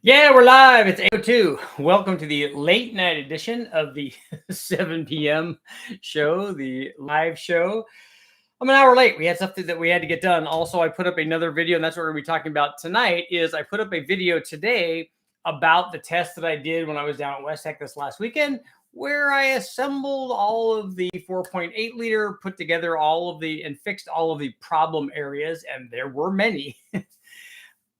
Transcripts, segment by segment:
Yeah, we're live. It's 8:02. Welcome to the late night edition of the 7 p.m. show, the live show. I'm an hour late. We had something that we had to get done. Also, I put up another video, and that's what we're going to be talking about tonight. Is I put up a video today about the test that I did when I was down at West Tech this last weekend, where I assembled all of the 4.8 liter, put together all of the, and fixed all of the problem areas, and there were many.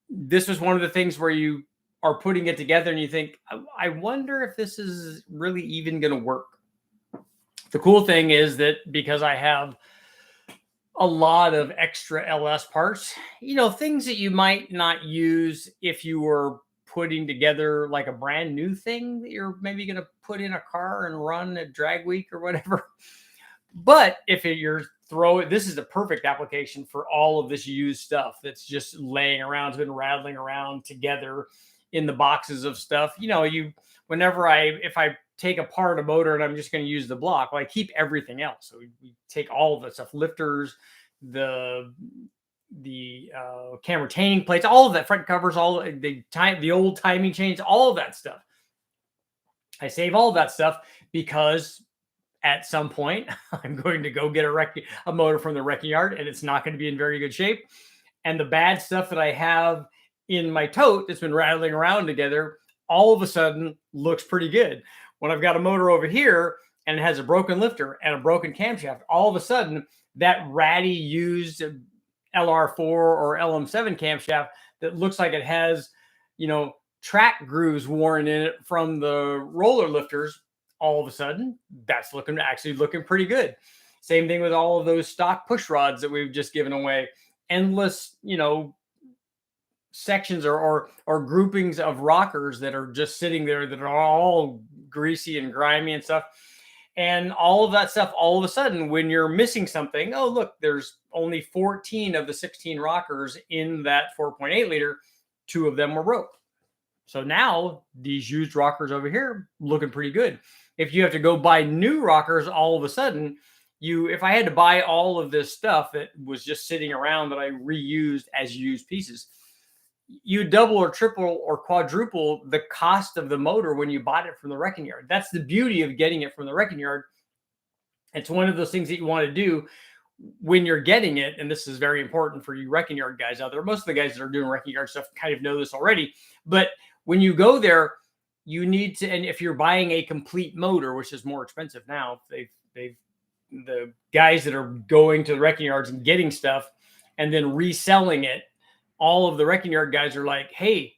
This was one of the things where you are putting it together and you think, I wonder if this is really even going to work. The cool thing is that because I have a lot of extra LS parts, things that you might not use if you were putting together like a brand new thing that you're maybe going to put in a car and run a drag week or whatever. But if you're this is a perfect application for all of this used stuff that's just laying around, it's been rattling around together in the boxes of stuff. If I take apart a motor and I'm just going to use the block, well, I keep everything else. So we take all of the stuff, lifters, the cam retaining plates, all of that, front covers, all the old timing chains, all of that stuff. I save all of that stuff because at some point I'm going to go get a motor from the wrecking yard, and it's not going to be in very good shape. And the bad stuff that I have in my tote that's been rattling around together all of a sudden looks pretty good. When I've got a motor over here and it has a broken lifter and a broken camshaft, all of a sudden that ratty used LR4 or LM7 camshaft that looks like it has, track grooves worn in it from the roller lifters, all of a sudden that's actually looking pretty good. Same thing with all of those stock push rods that we've just given away. Endless, sections or groupings of rockers that are just sitting there that are all greasy and grimy and stuff. And all of that stuff, all of a sudden, when you're missing something, oh, look, there's only 14 of the 16 rockers in that 4.8 liter. 2 of them were broke. So now these used rockers over here looking pretty good. If you have to go buy new rockers, all of a sudden, if I had to buy all of this stuff that was just sitting around that I reused as used pieces, you double or triple or quadruple the cost of the motor when you bought it from the wrecking yard. That's the beauty of getting it from the wrecking yard. It's one of those things that you want to do when you're getting it. And this is very important for you wrecking yard guys out there. Most of the guys that are doing wrecking yard stuff kind of know this already. But when you go there, you need to, and if you're buying a complete motor, which is more expensive now, the guys that are going to the wrecking yards and getting stuff and then reselling it, all of the wrecking yard guys are like, hey,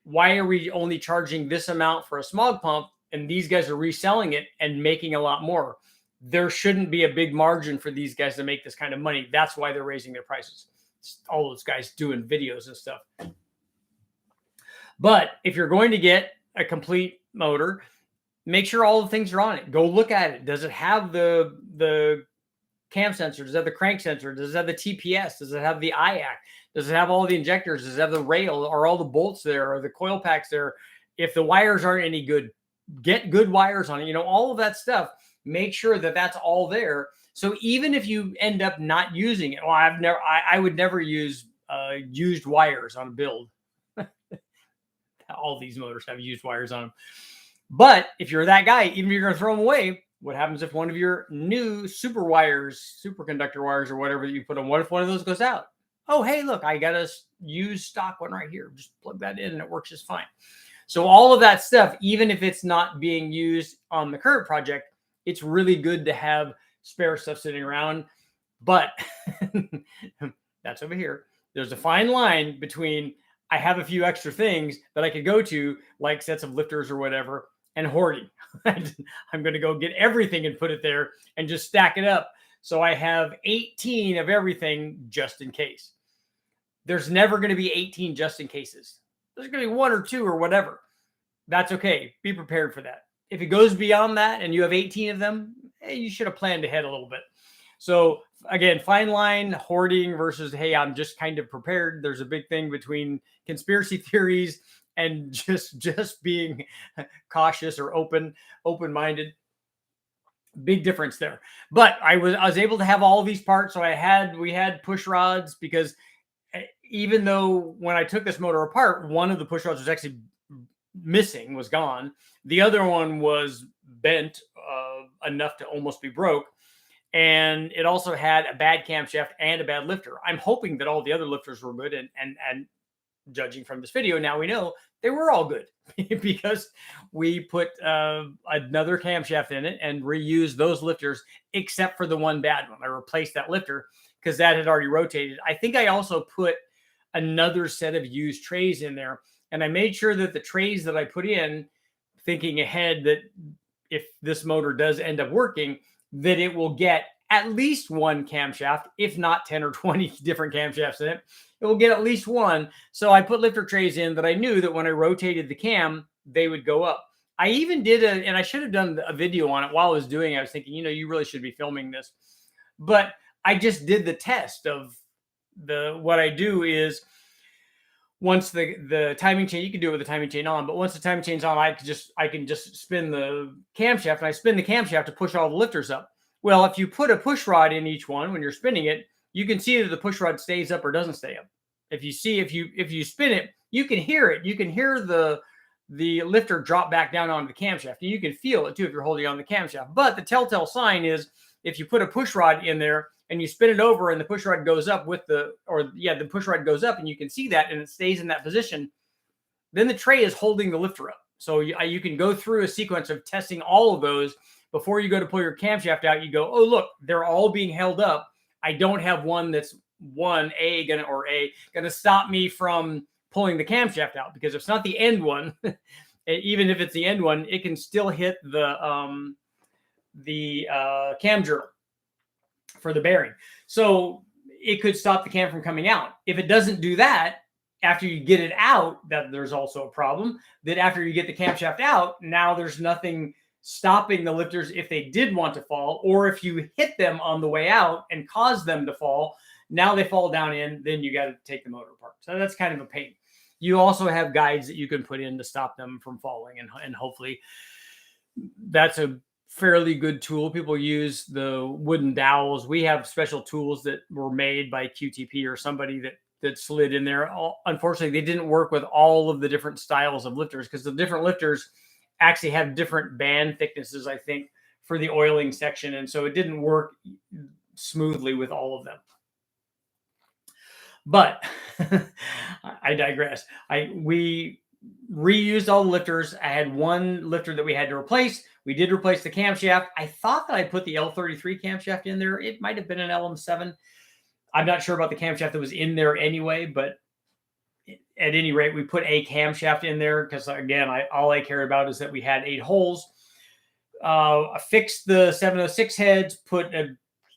why are we only charging this amount for a smog pump? And these guys are reselling it and making a lot more. There shouldn't be a big margin for these guys to make this kind of money. That's why they're raising their prices. It's all those guys doing videos and stuff. But if you're going to get a complete motor, make sure all the things are on it. Go look at it. Does it have the cam sensor? Does it have the crank sensor? Does it have the TPS? Does it have the IAC? Does it have all the injectors? Does it have the rail? Are all the bolts there? Are the coil packs there? If the wires aren't any good, get good wires on it. All of that stuff. Make sure that that's all there. So even if you end up not using it, I would never use used wires on a build. All these motors have used wires on them. But if you're that guy, even if you're going to throw them away, what happens if one of your new superconductor wires or whatever that you put on, what if one of those goes out? Oh, hey, look, I got a used stock one right here. Just plug that in and it works just fine. So all of that stuff, even if it's not being used on the current project, it's really good to have spare stuff sitting around. But that's over here. There's a fine line between I have a few extra things that I could go to, like sets of lifters or whatever, and hoarding. I'm going to go get everything and put it there and just stack it up. So I have 18 of everything just in case. There's never going to be 18 just in cases. There's going to be 1 or 2 or whatever. That's okay. Be prepared for that. If it goes beyond that and you have 18 of them, you should have planned ahead a little bit. So again, fine line, hoarding versus, hey, I'm just kind of prepared. There's a big thing between conspiracy theories and just being cautious or open-minded. Big difference there. But I was able to have all of these parts. So we had push rods because even though when I took this motor apart, one of the push rods was actually missing, was gone. The other one was bent enough to almost be broke. And it also had a bad camshaft and a bad lifter. I'm hoping that all the other lifters were good, and judging from this video, now we know they were all good because we put another camshaft in it and reused those lifters, except for the one bad one. I replaced that lifter because that had already rotated. I think I also put another set of used trays in there, and I made sure that the trays that I put in, thinking ahead that if this motor does end up working, that it will get at least one camshaft, if not 10 or 20 different camshafts in it. It will get at least one. So I put lifter trays in that I knew that when I rotated the cam, they would go up. I even did and I should have done a video on it while I was doing it. I was thinking, you really should be filming this. But I just did the test of what I do is, once the timing chain, you can do it with the timing chain on, but once the timing chain's on, I can just spin the camshaft, and I spin the camshaft to push all the lifters up. Well, if you put a push rod in each one when you're spinning it, you can see that the push rod stays up or doesn't stay up. If you spin it, you can hear it. You can hear the lifter drop back down onto the camshaft, and you can feel it too if you're holding on the camshaft. But the telltale sign is if you put a push rod in there and you spin it over and the push rod goes up the push rod goes up and you can see that and it stays in that position, then the tray is holding the lifter up. So you can go through a sequence of testing all of those before you go to pull your camshaft out. You go, oh, look, they're all being held up. I don't have one that's gonna stop me from pulling the camshaft out, because if it's not the end one, even if it's the end one, it can still hit the cam journal for the bearing. So it could stop the cam from coming out. If it doesn't do that, after you get it out, that there's also a problem that after you get the camshaft out, now there's nothing stopping the lifters if they did want to fall, or if you hit them on the way out and cause them to fall, now they fall down in, then you got to take the motor apart. So that's kind of a pain. You also have guides that you can put in to stop them from falling, and hopefully that's a fairly good tool. People use the wooden dowels. We have special tools that were made by QTP or somebody that slid in there. Unfortunately, they didn't work with all of the different styles of lifters, because the different lifters actually have different band thicknesses, I think, for the oiling section. And so it didn't work smoothly with all of them. But I digress. We reused all the lifters. I had one lifter that we had to replace. We did replace the camshaft. I thought that I put the L33 camshaft in there. It might have been an LM7. I'm not sure about the camshaft that was in there anyway, but at any rate, we put a camshaft in there because, again, all I care about is that we had 8 holes. I fixed the 706 heads,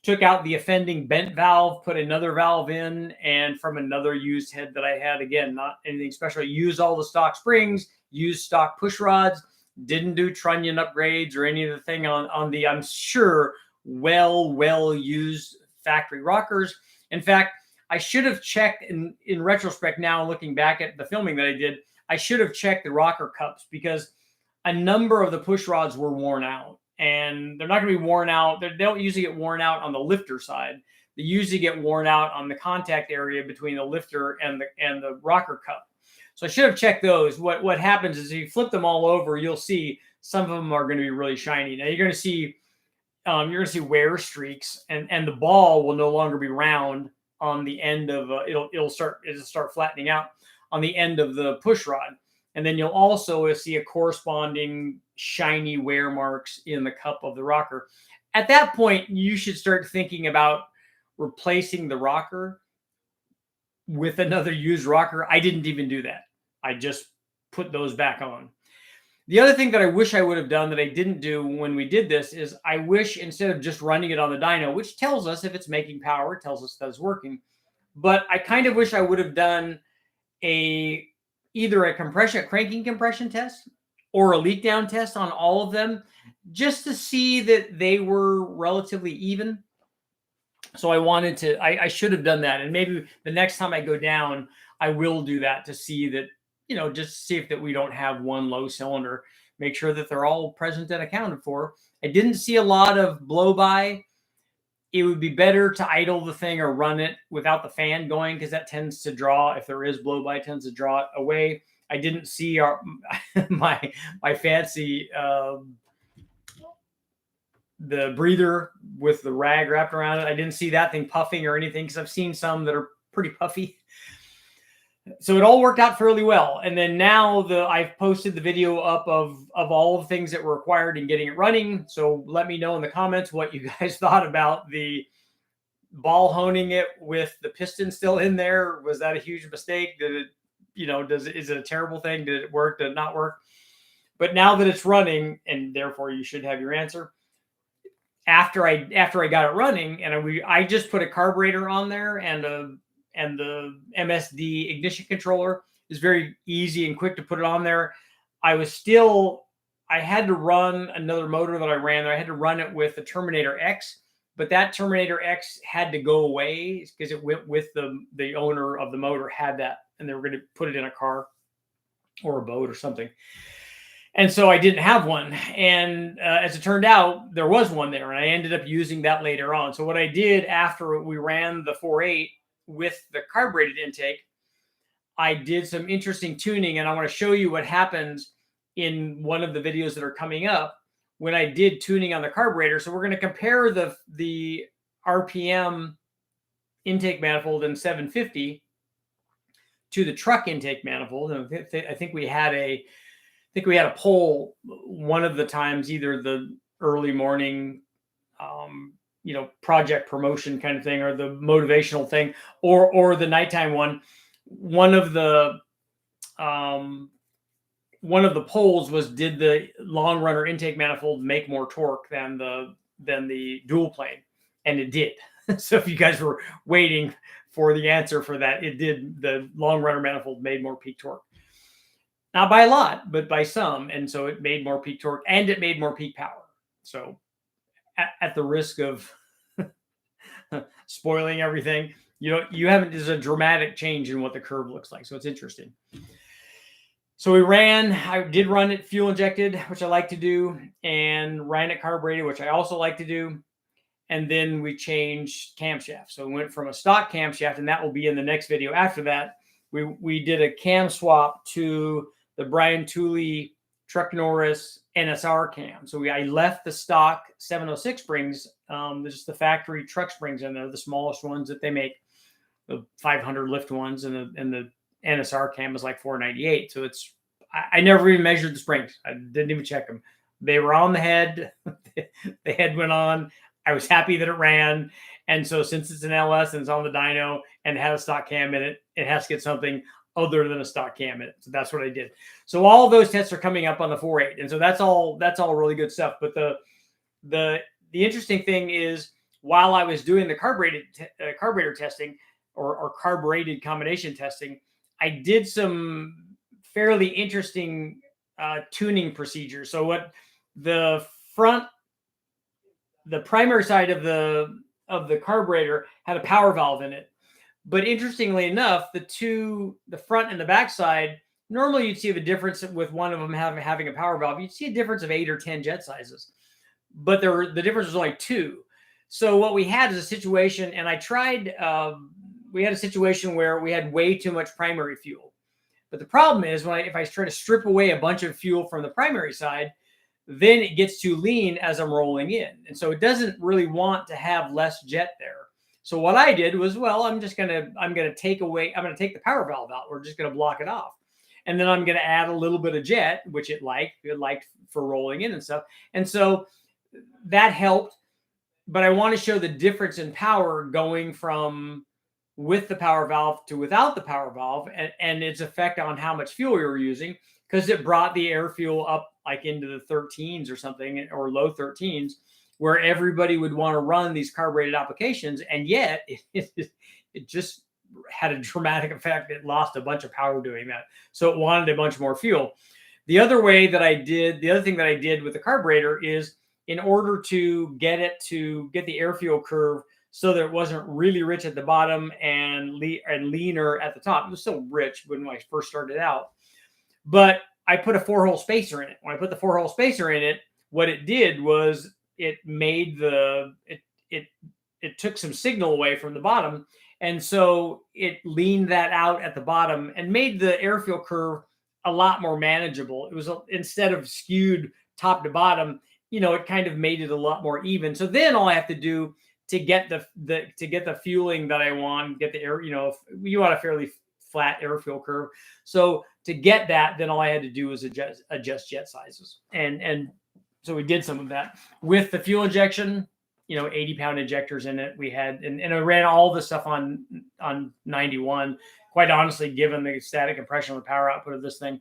took out the offending bent valve, put another valve in, and from another used head that I had, again, not anything special, I used all the stock springs, used stock push rods, didn't do trunnion upgrades or any of the thing on the, I'm sure, well used factory rockers. In fact, I should have checked in retrospect now, looking back at the filming that I did, I should have checked the rocker cups, because a number of the push rods were worn out, and they're not going to be worn out. They don't usually get worn out on the lifter side. They usually get worn out on the contact area between the lifter and the rocker cup. So I should have checked those. What happens is if you flip them all over, you'll see some of them are going to be really shiny. Now you're going to see wear streaks, and the ball will no longer be round on the end of it'll start flattening out on the end of the push rod. And then you'll also see a corresponding shiny wear marks in the cup of the rocker. At that point, you should start thinking about replacing the rocker with another used rocker. I didn't even do that. I just put those back on. The other thing that I wish I would have done that I didn't do when we did this is I wish, instead of just running it on the dyno, which tells us if it's making power, it tells us that it's working. But I kind of wish I would have done either a cranking compression test or a leak down test on all of them, just to see that they were relatively even. So I should have done that. And maybe the next time I go down, I will do that to see that, just see if we don't have one low cylinder, make sure that they're all present and accounted for. I didn't see a lot of blow by. it would be better to idle the thing or run it without the fan going, because that tends to draw, if there is blow by, it tends to draw it away. I didn't see my fancy the breather with the rag wrapped around it. I didn't see that thing puffing or anything, because I've seen some that are pretty puffy. So it all worked out fairly well. And then now I've posted the video up of all the things that were required in getting it running. So let me know in the comments what you guys thought about the ball honing it with the piston still in there. Was that a huge mistake? Did it, is it a terrible thing? Did it work? Did it not work? But now that it's running, and therefore you should have your answer. After I got it running, and I just put a carburetor on there, and the MSD ignition controller is very easy and quick to put it on there. I had to run another motor that I ran there. I had to run it with the Terminator X, but that Terminator X had to go away because it went with the owner of the motor had that, and they were going to put it in a car or a boat or something. And so I didn't have one. And as it turned out, there was one there, and I ended up using that later on. So what I did after we ran the 4.8 with the carbureted intake, I did some interesting tuning, and I want to show you what happens in one of the videos that are coming up when I did tuning on the carburetor. So we're going to compare the RPM intake manifold in 750 to the truck intake manifold. And I think we had a poll one of the times, either the early morning project promotion kind of thing, or the motivational thing, or the nighttime one. One of the polls was, did the long runner intake manifold make more torque than the dual plane? And it did. So if you guys were waiting for the answer for that, it did. The long runner manifold made more peak torque. Not by a lot, but by some. And so it made more peak torque, and it made more peak power. So at the risk of spoiling everything, there's a dramatic change in what the curve looks like. So it's interesting. So I did run it fuel injected, which I like to do, and ran it carbureted, which I also like to do. And then we changed camshaft. So we went from a stock camshaft, and that will be in the next video after that. We did a cam swap to the Brian Tooley Truck Norris NSR cam. So I left the stock 706 springs, just the factory truck springs in there, the smallest ones that they make, the 500 lift ones, and the NSR cam is like 498. So I never even measured the springs. I didn't even check them. They were on the head. The head went on. I was happy that it ran. And so since it's an LS and it's on the dyno and it has a stock cam in it, it has to get something other than a stock cam in it. So that's what I did. So all of those tests are coming up on the 4.8. And so that's all really good stuff. But the interesting thing is, while I was doing the carburetor testing or carbureted combination testing, I did some fairly interesting tuning procedures. So what the primary side of the carburetor had a power valve in it. But interestingly enough, the front and the back side, normally you'd see a difference with one of them having a power valve. You'd see a difference of 8 or 10 jet sizes, but the difference was only 2. So what we had is a situation, and I tried, we had a situation where we had way too much primary fuel. But the problem is, if I try to strip away a bunch of fuel from the primary side, then it gets too lean as I'm rolling in. And so it doesn't really want to have less jet there. So what I did was, I'm going to take the power valve out. We're just going to block it off. And then I'm going to add a little bit of jet, which it liked for rolling in and stuff. And so that helped. But I want to show the difference in power going from with the power valve to without the power valve, and its effect on how much fuel you're using, because it brought the air fuel up like into the 13s or something, or low 13s, where everybody would want to run these carbureted applications. And yet it just had a dramatic effect. It lost a bunch of power doing that. So it wanted a bunch more fuel. The other thing that I did with the carburetor is, in order to get the air fuel curve so that it wasn't really rich at the bottom and leaner at the top. It was still rich when I first started out, but I put a 4-hole spacer in it. When I put the 4-hole spacer in it, what it did was it made it took some signal away from the bottom. And so it leaned that out at the bottom and made the airfield curve a lot more manageable. It was instead of skewed top to bottom, it kind of made it a lot more even. So then all I have to do to get the fueling that I want, get the air, if you want a fairly flat airfield curve. So to get that, then all I had to do was adjust jet sizes. And so we did some of that with the fuel injection. 80-pound injectors in it. We had, and I ran all the stuff on 91. Quite honestly, given the static compression of the power output of this thing,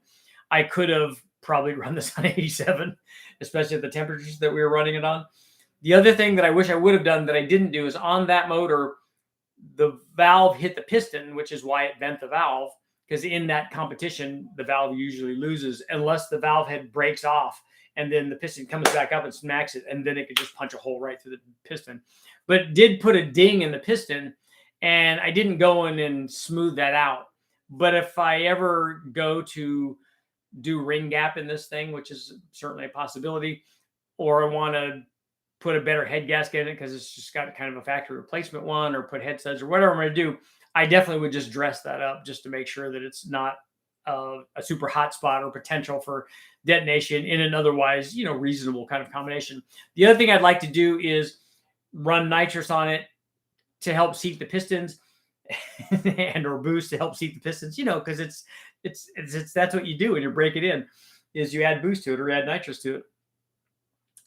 I could have probably run this on 87, especially at the temperatures that we were running it on. The other thing that I wish I would have done that I didn't do is on that motor, the valve hit the piston, which is why it bent the valve, because in that competition, the valve usually loses unless the valve head breaks off. And then the piston comes back up and smacks it, and then it could just punch a hole right through the piston. But it did put a ding in the piston, and I didn't go in and smooth that out. But if I ever go to do ring gap in this thing, which is certainly a possibility, or I want to put a better head gasket in it because it's just got kind of a factory replacement one, or put head studs or whatever I'm going to do, I definitely would just dress that up just to make sure that it's not a super hot spot or potential for detonation in an otherwise, reasonable kind of combination. The other thing I'd like to do is run nitrous on it to help seat the pistons and or boost to help seat the pistons, because it's that's what you do when you break it in, is you add boost to it or add nitrous to it.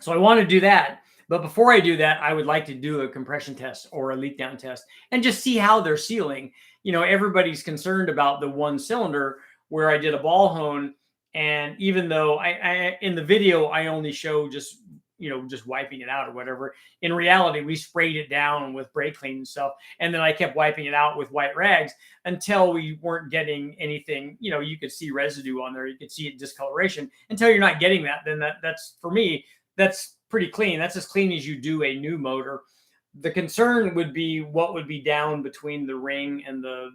So I want to do that. But before I do that, I would like to do a compression test or a leak down test and just see how they're sealing. Everybody's concerned about the one cylinder where I did a ball hone. And even though I in the video, I only show just wiping it out or whatever, in reality, we sprayed it down with brake clean and stuff. And then I kept wiping it out with white rags until we weren't getting anything. You could see residue on there. You could see it discoloration. Until you're not getting that, then that's, for me, that's pretty clean. That's as clean as you do a new motor. The concern would be what would be down between the ring and the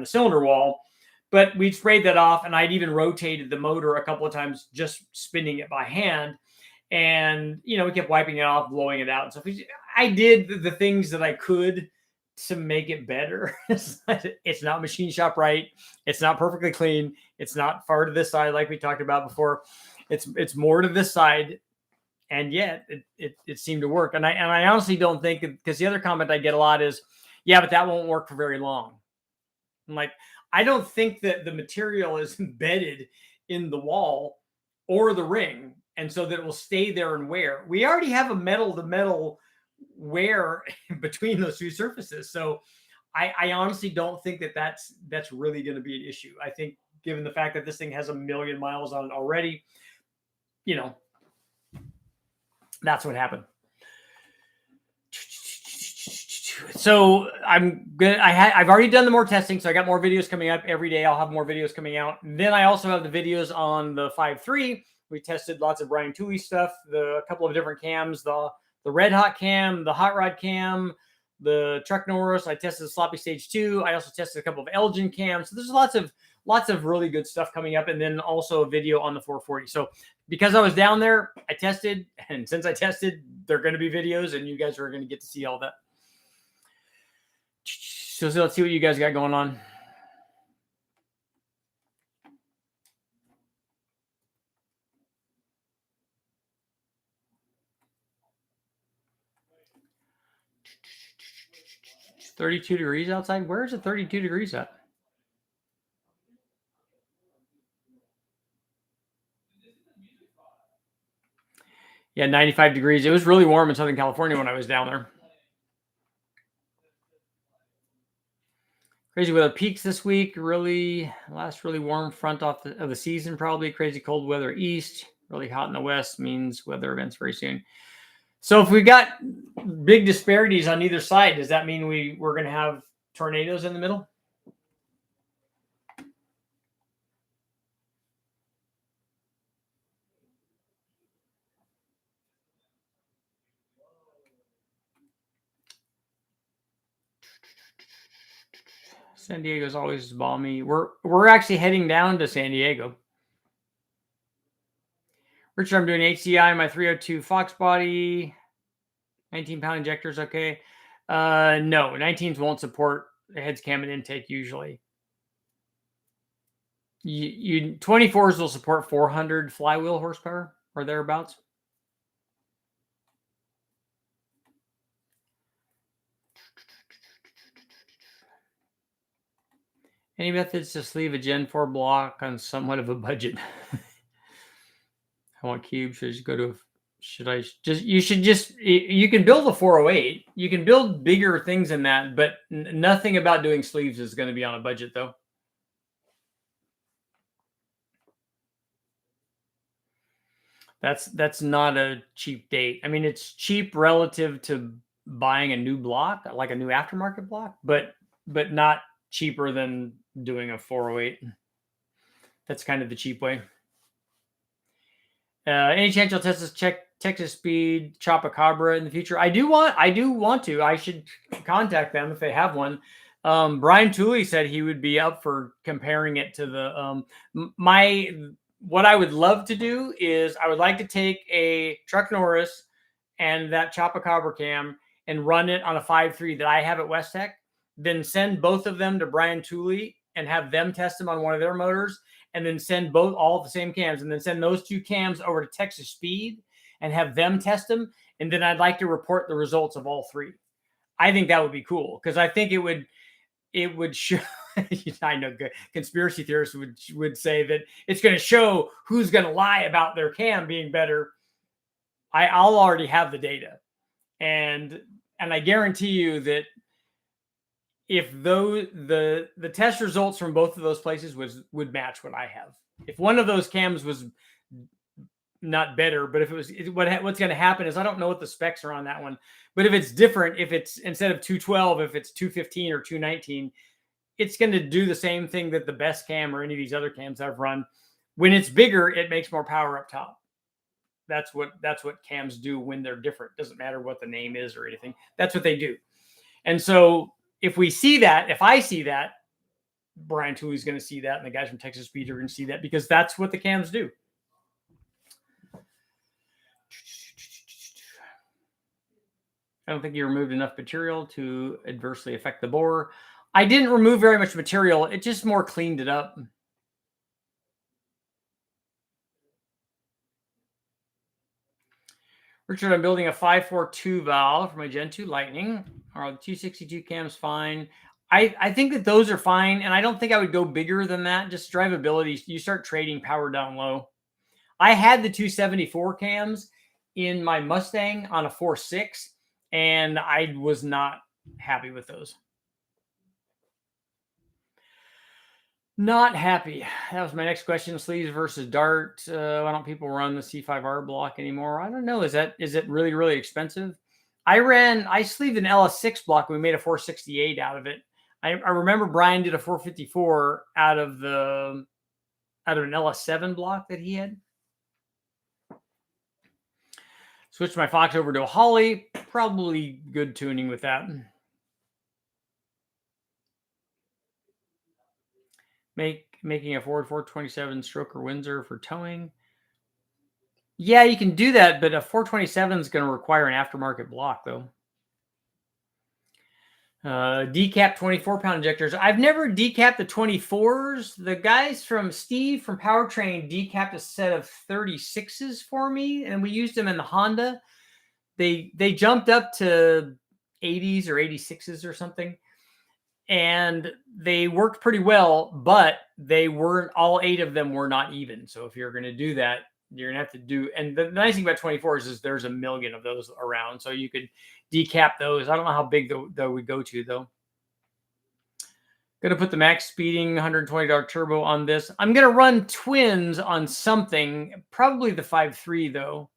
cylinder wall. But we'd sprayed that off, and I'd even rotated the motor a couple of times, just spinning it by hand. And, we kept wiping it off, blowing it out and stuff. I did the things that I could to make it better. It's not machine shop right. It's not perfectly clean. It's not far to this side like we talked about before. It's more to this side. And yet it seemed to work. And I honestly don't think, because the other comment I get a lot is, yeah, but that won't work for very long. I'm like, I don't think that the material is embedded in the wall or the ring, and so that it will stay there and wear. We already have a metal to metal wear between those two surfaces. So I honestly don't think that that's really going to be an issue. I think given the fact that this thing has 1 million miles on it already, that's what happened. So I've already done the more testing. So I got more videos coming up every day. I'll have more videos coming out. And then I also have the videos on the 5.3. We tested lots of Brian Tooley stuff, a couple of different cams, the Red Hot cam, the Hot Rod cam, the Truck Norris. I tested the Sloppy Stage 2. I also tested a couple of Elgin cams. So there's lots of really good stuff coming up. And then also a video on the 440. So because I was down there, I tested. And since I tested, there are going to be videos, and you guys are going to get to see all that. So let's see what you guys got going on. It's 32 degrees outside. Where is it 32 degrees at? Yeah, 95 degrees. It was really warm in Southern California when I was down there. Crazy weather peaks this week. Really last really warm front of the season, probably. Crazy cold weather east. Really hot in the west means weather events very soon. So if we've got big disparities on either side, does that mean we're going to have tornadoes in the middle? San Diego's always balmy. We're actually heading down to San Diego. Richard, I'm doing HCI, my 302 Fox body. 19-pound injectors, okay. No, 19s won't support heads, cam, and intake usually. 24s will support 400 flywheel horsepower or thereabouts. Any methods to sleeve a Gen 4 block on somewhat of a budget? I want cube. Should I just go to? Should I just? You should just. You can build a 408. You can build bigger things than that, but nothing about doing sleeves is going to be on a budget, though. That's not a cheap date. I mean, it's cheap relative to buying a new block, like a new aftermarket block, but not cheaper than doing a 408. That's kind of the cheap way. Any chance you'll test this Texas Speed Chopacabra in the future? I do want to. I should contact them if they have one. Brian Tooley said he would be up for comparing it to the what I would love to do is I would like to take a Truck Norris and that Chopacabra cam and run it on a 5.3 that I have at West Tech, then send both of them to Brian Tooley and have them test them on one of their motors, and then send all the same cams, and then send those two cams over to Texas Speed and have them test them. And then I'd like to report the results of all three. I think that would be cool because I think it would show. I know conspiracy theorists would say that it's going to show who's going to lie about their cam being better. I'll already have the data, and I guarantee you that if the test results from both of those places would match what I have. If one of those cams was not better, but if it was, what's going to happen is I don't know what the specs are on that one, but if it's different, if it's instead of 212, if it's 215 or 219, it's going to do the same thing that the best cam or any of these other cams I've run. When it's bigger, it makes more power up top. That's what cams do when they're different. Doesn't matter what the name is or anything. That's what they do. And so if we see that, if I see that, Brian Tooley's going to see that, and the guys from Texas Speed are going to see that because that's what the cams do. I don't think you removed enough material to adversely affect the bore. I didn't remove very much material. It just more cleaned it up. Richard, I'm building a 542 valve for my Gen 2 Lightning. Are the 262 cams fine? I think that those are fine, and I don't think I would go bigger than that. Just drivability. You start trading power down low. I had the 274 cams in my Mustang on a 4.6, and I was not happy with those. Not happy. That was my next question. Sleeves versus Dart. Why don't people run the C5R block anymore? I don't know. Is it really, really expensive? I sleeved an LS6 block. We made a 468 out of it. I remember Brian did a 454 out of an LS7 block that he had. Switched my Fox over to a Holly. Probably good tuning with that. Making a Ford 427 Stroker Windsor for towing. Yeah, you can do that, but a 427 is going to require an aftermarket block, though. Decap 24-pound injectors. I've never decapped the 24s. The guys from Steve from Powertrain decapped a set of 36s for me, and we used them in the Honda. They jumped up to 80s or 86s or something, and they worked pretty well, but they weren't, all 8 of them were not even. So if you're going to do that, you're going to have to do, and the nice thing about 24s is there's a million of those around. So you could decap those. I don't know how big they would go to, though. Going to put the max speeding $120 turbo on this. I'm going to run twins on something, probably the 5.3, though.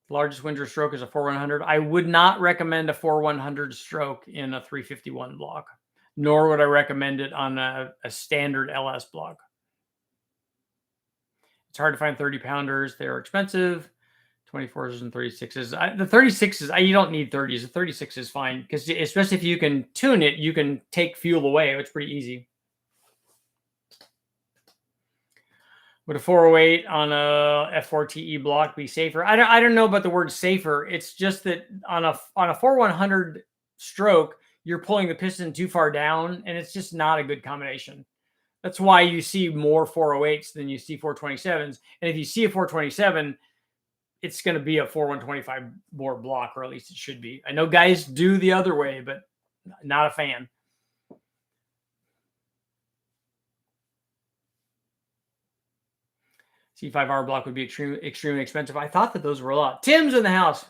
The largest Windsor stroke is a 4100. I would not recommend a 4100 stroke in a 351 block, nor would I recommend it on a standard LS block. It's hard to find 30-pounders. They're expensive. 24s and 36s. The 36s, you don't need 30s. The 36 is fine because especially if you can tune it, you can take fuel away. It's pretty easy. Would a 408 on a F4TE block be safer? I don't know about the word safer. It's just that on a 4100 stroke, you're pulling the piston too far down, and it's just not a good combination. That's why you see more 408s than you see 427s. And if you see a 427, it's going to be a 4125 bore block, or at least it should be. I know guys do the other way, but not a fan. C5R block would be extremely expensive. I thought that those were a lot. Tim's in the house.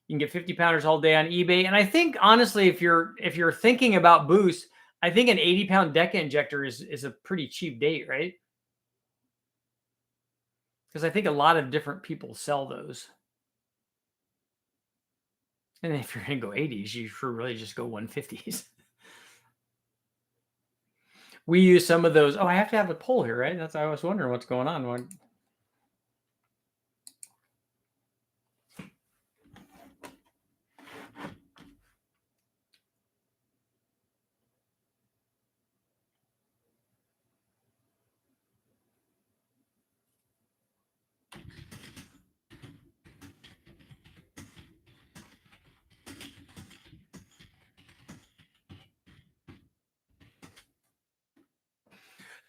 You can get 50 pounders all day on eBay. And I think honestly, if you're thinking about boost, I think an 80-pound DECA injector is a pretty cheap date, right? Because I think a lot of different people sell those. And if you're gonna go 80s, you should really just go 150s. We use some of those. Oh, I have to have a poll here, right? I was wondering what's going on.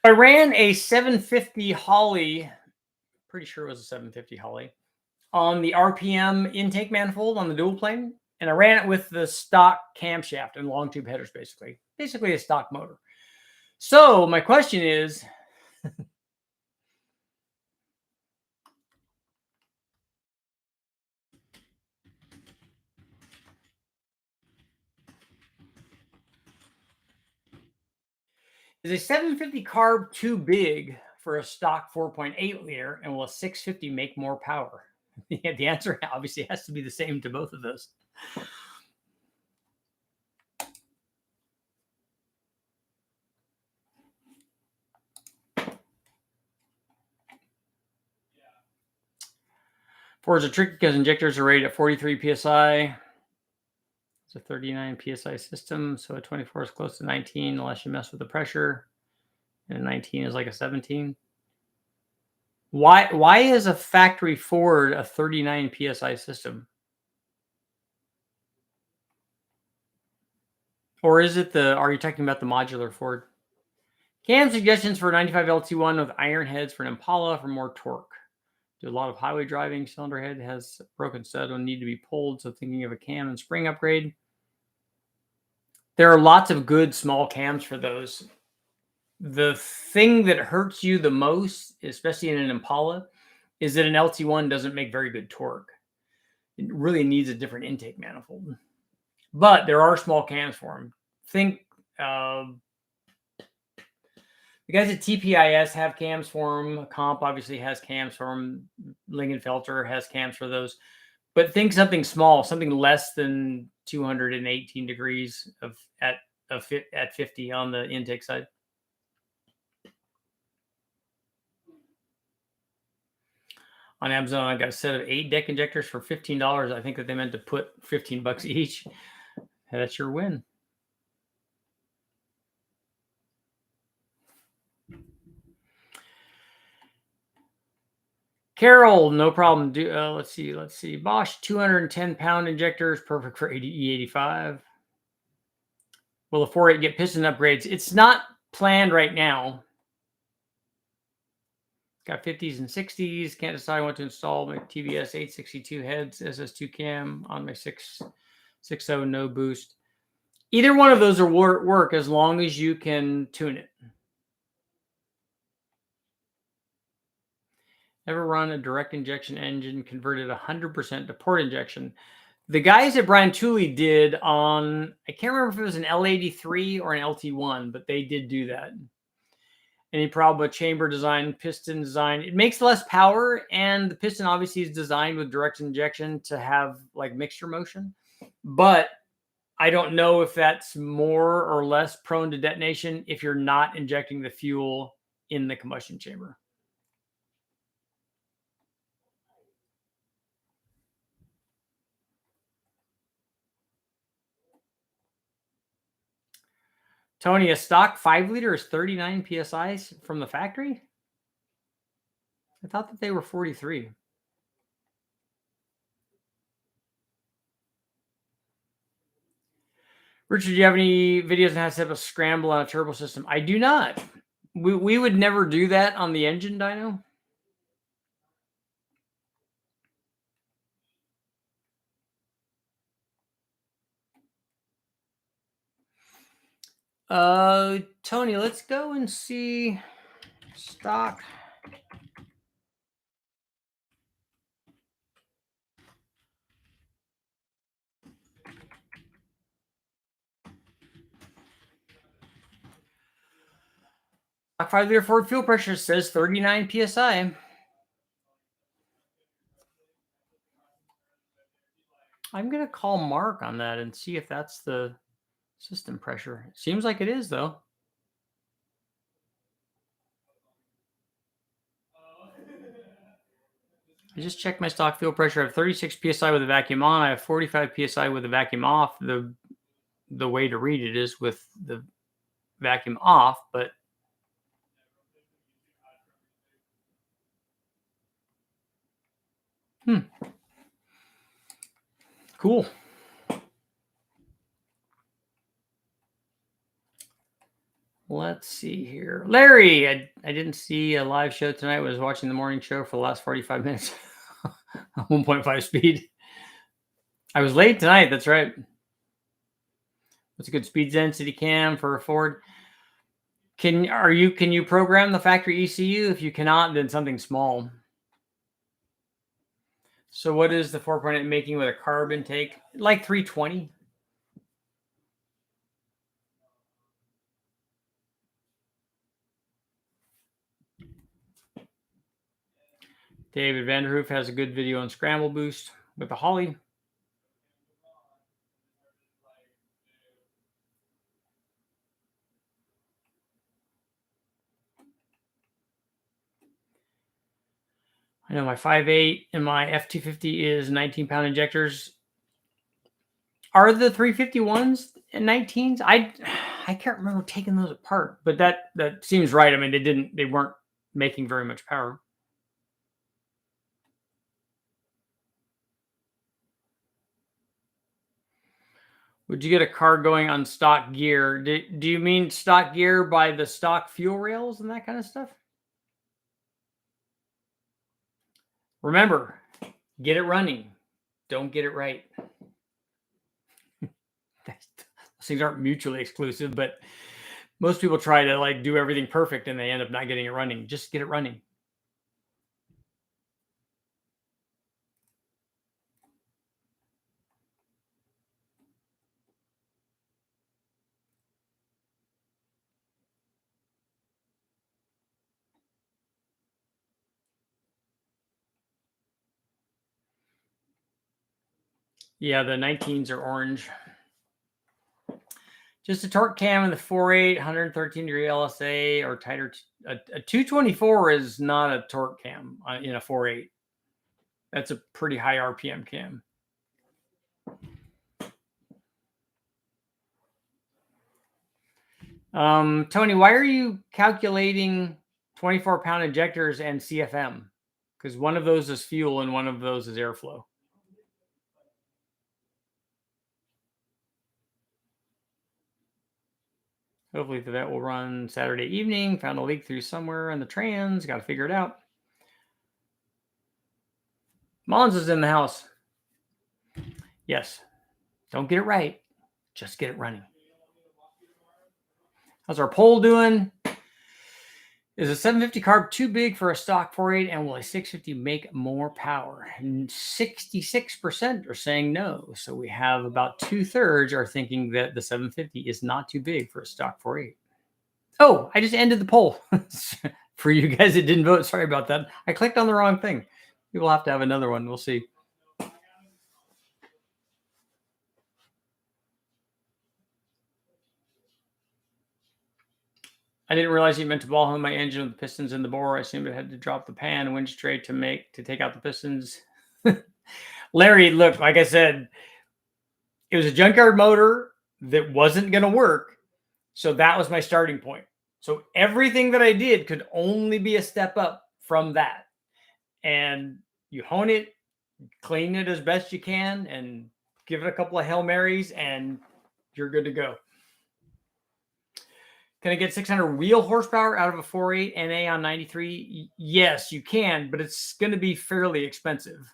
I ran a 750 Holly, pretty sure it was a 750 Holly, on the RPM intake manifold on the dual plane. And I ran it with the stock camshaft and long tube headers, basically a stock motor. So my question is, is a 750 carb too big for a stock 4.8 liter, and will a 650 make more power? The answer obviously has to be the same to both of those. Ford's are tricky because injectors are rated at 43 psi. It's a 39 psi system, so a 24 is close to 19 unless you mess with the pressure, and a 19 is like a 17. Why is a factory Ford a 39 psi system? Or is it are you talking about the modular Ford? Cam suggestions for 95 LT1 with iron heads for an Impala for more torque. Do a lot of highway driving. Cylinder head has broken stud will need to be pulled, so thinking of a cam and spring upgrade. There are lots of good small cams for those. The thing that hurts you the most, especially in an Impala, is that an LT1 doesn't make very good torque. It really needs a different intake manifold. But there are small cams for them. Think the guys at TPIS have cams for them. Comp obviously has cams for them. Lingenfelter has cams for those. But think something small, something less than 218 degrees at 50 on the intake side. On Amazon, I got a set of 8 deck injectors for $15. I think that they meant to put 15 bucks each. That's your win. Carol, no problem. Let's see. Bosch 210-pound injectors, perfect for E85. Will the 4.8 get piston upgrades? It's not planned right now. Got 50s and 60s. Can't decide what to install. My TVS 862 heads, SS2 cam on my 660 no boost. Either one of those will work as long as you can tune it. Ever run a direct injection engine converted 100% to port injection? The guys at Brian Tooley did on, I can't remember if it was an L83 or an LT1, but they did do that. Any problem with chamber design, piston design? It makes less power, and the piston obviously is designed with direct injection to have like mixture motion. But I don't know if that's more or less prone to detonation if you're not injecting the fuel in the combustion chamber. Tony, a stock 5 liter is 39 psi from the factory? I thought that they were 43. Richard, do you have any videos on how to set up a scramble on a turbo system? I do not. We would never do that on the engine dyno. Tony, let's go and see stock. Stock 5-liter Ford fuel pressure says 39 psi. I'm gonna call Mark on that and see if that's the system pressure. It seems like it is, though. I just checked my stock fuel pressure. I have 36 psi with the vacuum on. I have 45 psi with the vacuum off. The way to read it is with the vacuum off, but cool. Let's see here. Larry, I didn't see a live show tonight. I was watching the morning show for the last 45 minutes. 1.5 speed. I was late tonight. That's right. What's a good speed density cam for a Ford? Can you program the factory ECU? If you cannot, then something small. So what is the 4.8 making with a carb intake? Like 320. David Vanderhoof has a good video on scramble boost with the Holly. I know my 5.8 and my F250 is 19-pound injectors. Are the 351s and 19s? I can't remember taking those apart, but that seems right. I mean, they weren't making very much power. Would you get a car going on stock gear? Do you mean stock gear by the stock fuel rails and that kind of stuff? Remember, get it running. Don't get it right. Those things aren't mutually exclusive, but most people try to like do everything perfect and they end up not getting it running. Just get it running. Yeah, the 19s are orange. Just a torque cam in the 4.8, 113 degree LSA or tighter. A 224 is not a torque cam in a 4.8. That's a pretty high RPM cam. Tony, why are you calculating 24-pound injectors and CFM? Because one of those is fuel and one of those is airflow. Hopefully the vet will run Saturday evening. Found a leak through somewhere in the trans. Got to figure it out. Mons is in the house. Yes. Don't get it right. Just get it running. How's our poll doing? Is a 750 carb too big for a stock 4.8, and will a 650 make more power? And 66% are saying no. So we have about 2/3 are thinking that the 750 is not too big for a stock 4.8. Oh, I just ended the poll. For you guys that didn't vote, sorry about that. I clicked on the wrong thing. We will have to have another one. We'll see. I didn't realize you meant to ball home my engine with the pistons in the bore. I assumed it had to drop the pan and winch tray to take out the pistons. Larry, look, like I said, it was a junkyard motor that wasn't going to work. So that was my starting point. So everything that I did could only be a step up from that. and you hone it, clean it as best you can, and give it a couple of Hail Marys, and you're good to go. Can I get 600 wheel horsepower out of a 4.8 NA on 93? Yes, you can, but it's going to be fairly expensive.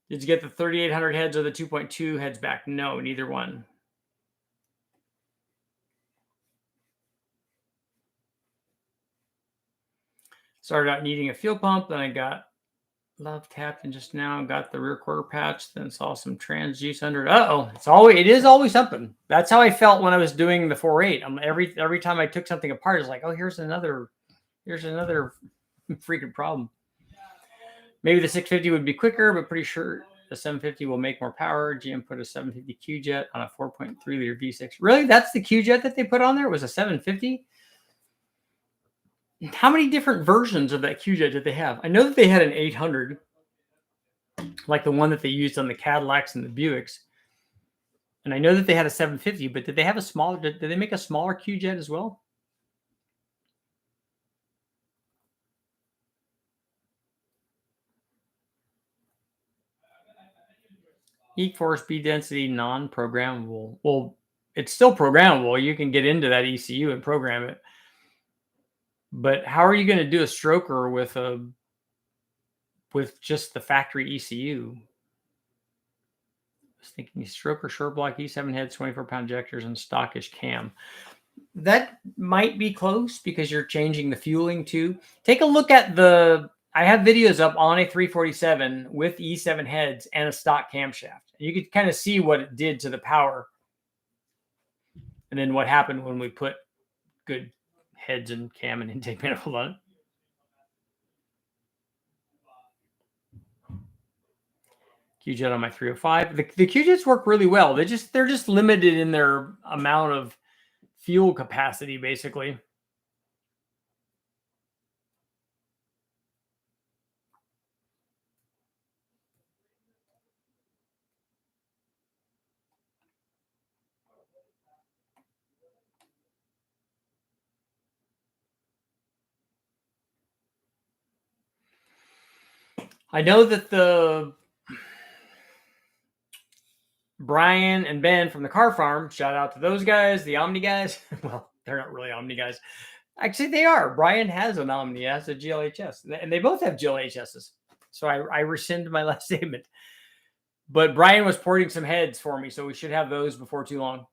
Did you get the 3800 heads or the 2.2 heads back? No, neither one. Started out needing a fuel pump, then I got love tapped, and just now got the rear quarter patch, then saw some trans juice under it. It is always something. That's how I felt when I was doing the 4.8. Every time I took something apart, it's like, oh, here's another freaking problem. Maybe the 650 would be quicker, but pretty sure the 750 will make more power. GM put a 750 Q-Jet on a 4.3 liter V6. Really? That's the Q-Jet that they put on there? It was a 750? How many different versions of that Q-Jet did they have? I know that they had an 800, like the one that they used on the Cadillacs and the Buicks. And I know that they had a 750, but did they have a smaller, did they make a smaller Q-Jet as well? EEC4 speed density non-programmable. Well, it's still programmable. You can get into that ECU and program it. But how are you going to do a stroker with just the factory ECU? I was thinking stroker short block E7 heads, 24-pound injectors, and stockish cam. That might be close because you're changing the fueling too. Take a look at I have videos up on a 347 with E7 heads and a stock camshaft. You could kind of see what it did to the power. And then what happened when we put good heads and cam and intake manifold on it. Q-Jet on my 305. The Q-Jets work really well. They're just limited in their amount of fuel capacity, basically. I know that the Brian and Ben from the car farm, shout out to those guys, the Omni guys. Well, they're not really Omni guys. Actually, they are. Brian has an Omni, has a GLHS, and they both have GLHSs. So I rescind my last statement. But Brian was porting some heads for me, so we should have those before too long.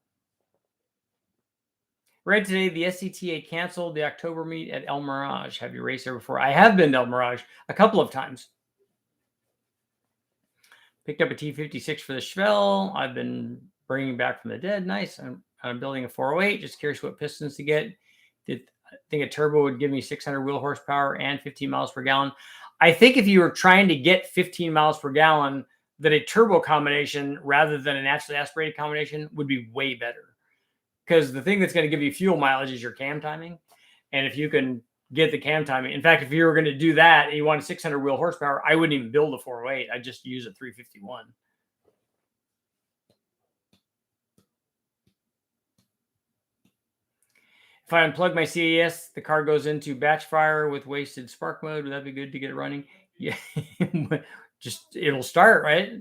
Read today, the SCTA canceled the October meet at El Mirage. Have you raced there before? I have been to El Mirage a couple of times. Picked up a T56 for the Chevelle. I've been bringing back from the dead. Nice. I'm building a 408. Just curious what pistons to get. I think a turbo would give me 600 wheel horsepower and 15 miles per gallon. I think if you were trying to get 15 miles per gallon, that a turbo combination rather than a naturally aspirated combination would be way better. Because the thing that's going to give you fuel mileage is your cam timing. And if you can get the cam timing, in fact, if you were going to do that and you wanted 600 wheel horsepower, I wouldn't even build a 408. I'd just use a 351. If I unplug my CAS, the car goes into batch fire with wasted spark mode. Would that be good to get it running? Yeah, just it'll start, right?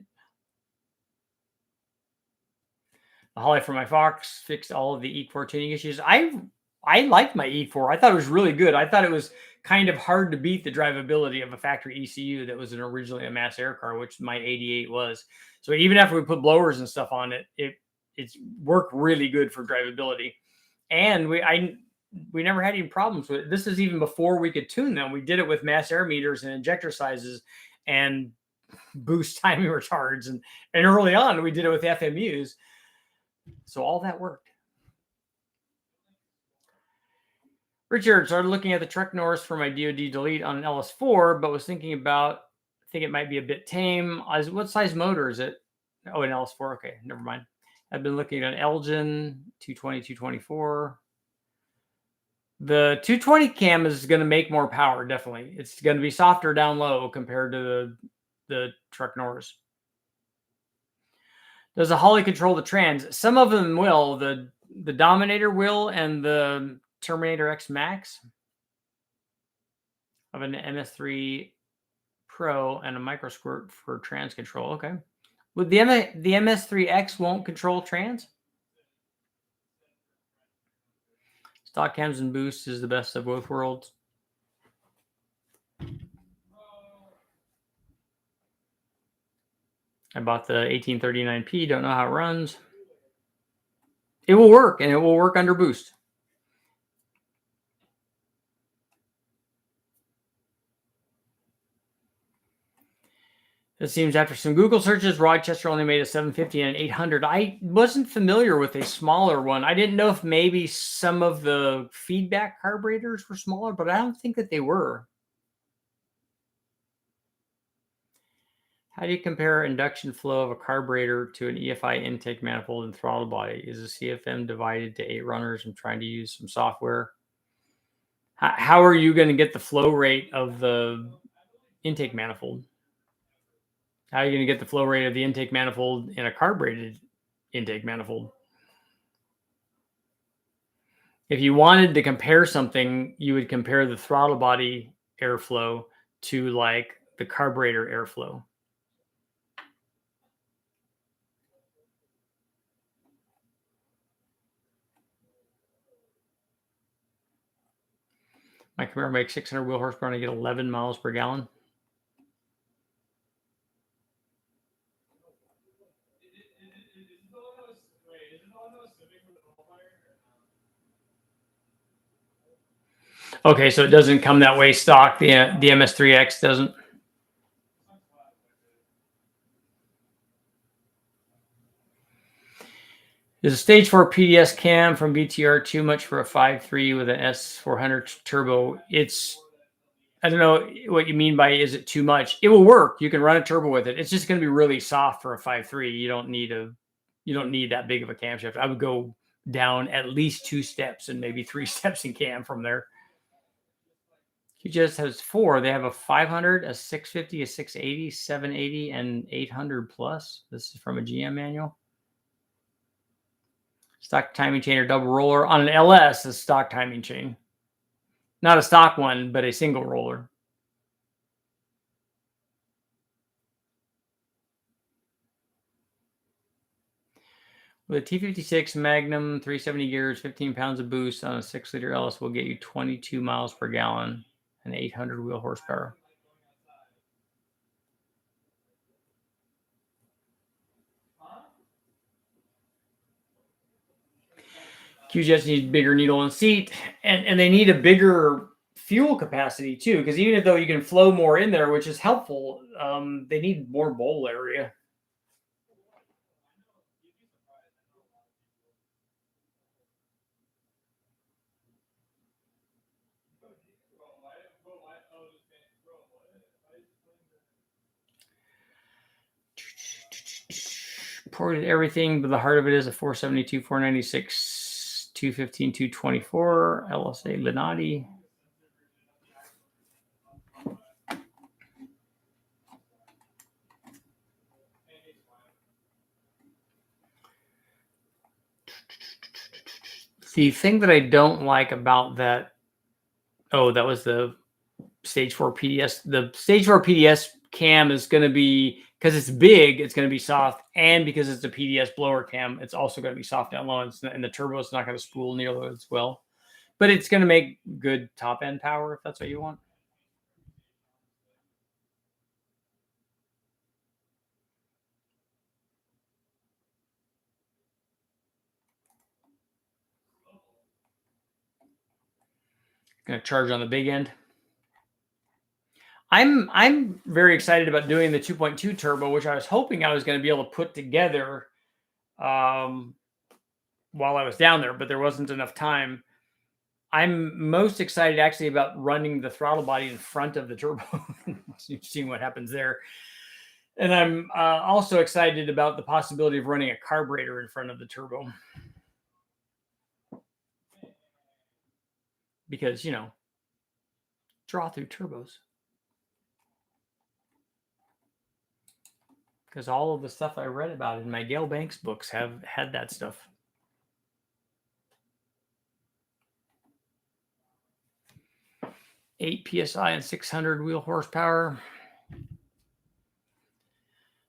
The Holly for my Fox fixed all of the EEC4 tuning issues. I liked my EEC4. I thought it was really good. I thought it was kind of hard to beat the drivability of a factory ECU that was originally a mass air car, which my 88 was. So even after we put blowers and stuff on it, it's worked really good for drivability. And we never had any problems with it. This is even before we could tune them. We did it with mass air meters and injector sizes and boost timing retards. And early on, we did it with FMUs. So all that worked. Richard started looking at the Trek Norris for my DoD delete on an LS4, but was thinking about, I think it might be a bit tame. What size motor is it? Oh, an LS4. Okay, never mind. I've been looking at an Elgin 220, 224. The 220 cam is going to make more power, definitely. It's going to be softer down low compared to the Trek Norris. Does the Holly control the trans? Some of them will. The Dominator will, and the Terminator X Max. of an MS3 Pro and a micro squirt for trans control. Okay. Would the MS3X won't control trans? Stock cams and boost is the best of both worlds. I bought the 1839P. Don't know how it runs. It will work, and it will work under boost. It seems after some Google searches, Rochester only made a 750 and an 800. I wasn't familiar with a smaller one. I didn't know if maybe some of the feedback carburetors were smaller, but I don't think that they were. How do you compare induction flow of a carburetor to an EFI intake manifold and throttle body? Is the CFM divided to 8 runners? I'm trying to use some software. How are you going to get the flow rate of the intake manifold? How are you going to get the flow rate of the intake manifold in a carbureted intake manifold? If you wanted to compare something, you would compare the throttle body airflow to like the carburetor airflow. My Camaro makes 600 wheel horsepower and I get 11 miles per gallon. Okay, so it doesn't come that way stock. The MS3X doesn't. Is a stage 4 PDS cam from BTR too much for a 5.3 with an S400 turbo? I don't know what you mean by is it too much? It will work. You can run a turbo with it. It's just going to be really soft for a 5.3. You don't need that big of a camshaft. I would go down at least 2 steps and maybe 3 steps in cam from there. He just has 4. They have a 500, a 650, a 680, 780, and 800 plus. This is from a GM manual. Stock timing chain or double roller. On an LS, a stock timing chain. Not a stock one, but a single roller. With a T56 Magnum, 370 gears, 15 pounds of boost on a 6-liter LS will get you 22 miles per gallon and 800 wheel horsepower. Q-Jets need bigger needle and seat, and they need a bigger fuel capacity too, because even though you can flow more in there, which is helpful, they need more bowl area. Ported everything, but the heart of it is a 472, 496, 215, 224 LSA Linati. The thing that I don't like about that, that was the stage 4 PDS. The stage 4 PDS cam is going to be, because it's big, it's going to be soft, and because it's a PDS blower cam, it's also going to be soft down low, and the turbo is not going to spool nearly as well. But it's going to make good top end power if that's what you want. Going to charge on the big end. I'm very excited about doing the 2.2 turbo, which I was hoping I was going to be able to put together while I was down there, but there wasn't enough time. I'm most excited actually about running the throttle body in front of the turbo, seeing what happens there. And I'm also excited about the possibility of running a carburetor in front of the turbo. Because, draw through turbos. Because all of the stuff I read about in my Gale Banks books have had that stuff. 8 psi and 600 wheel horsepower.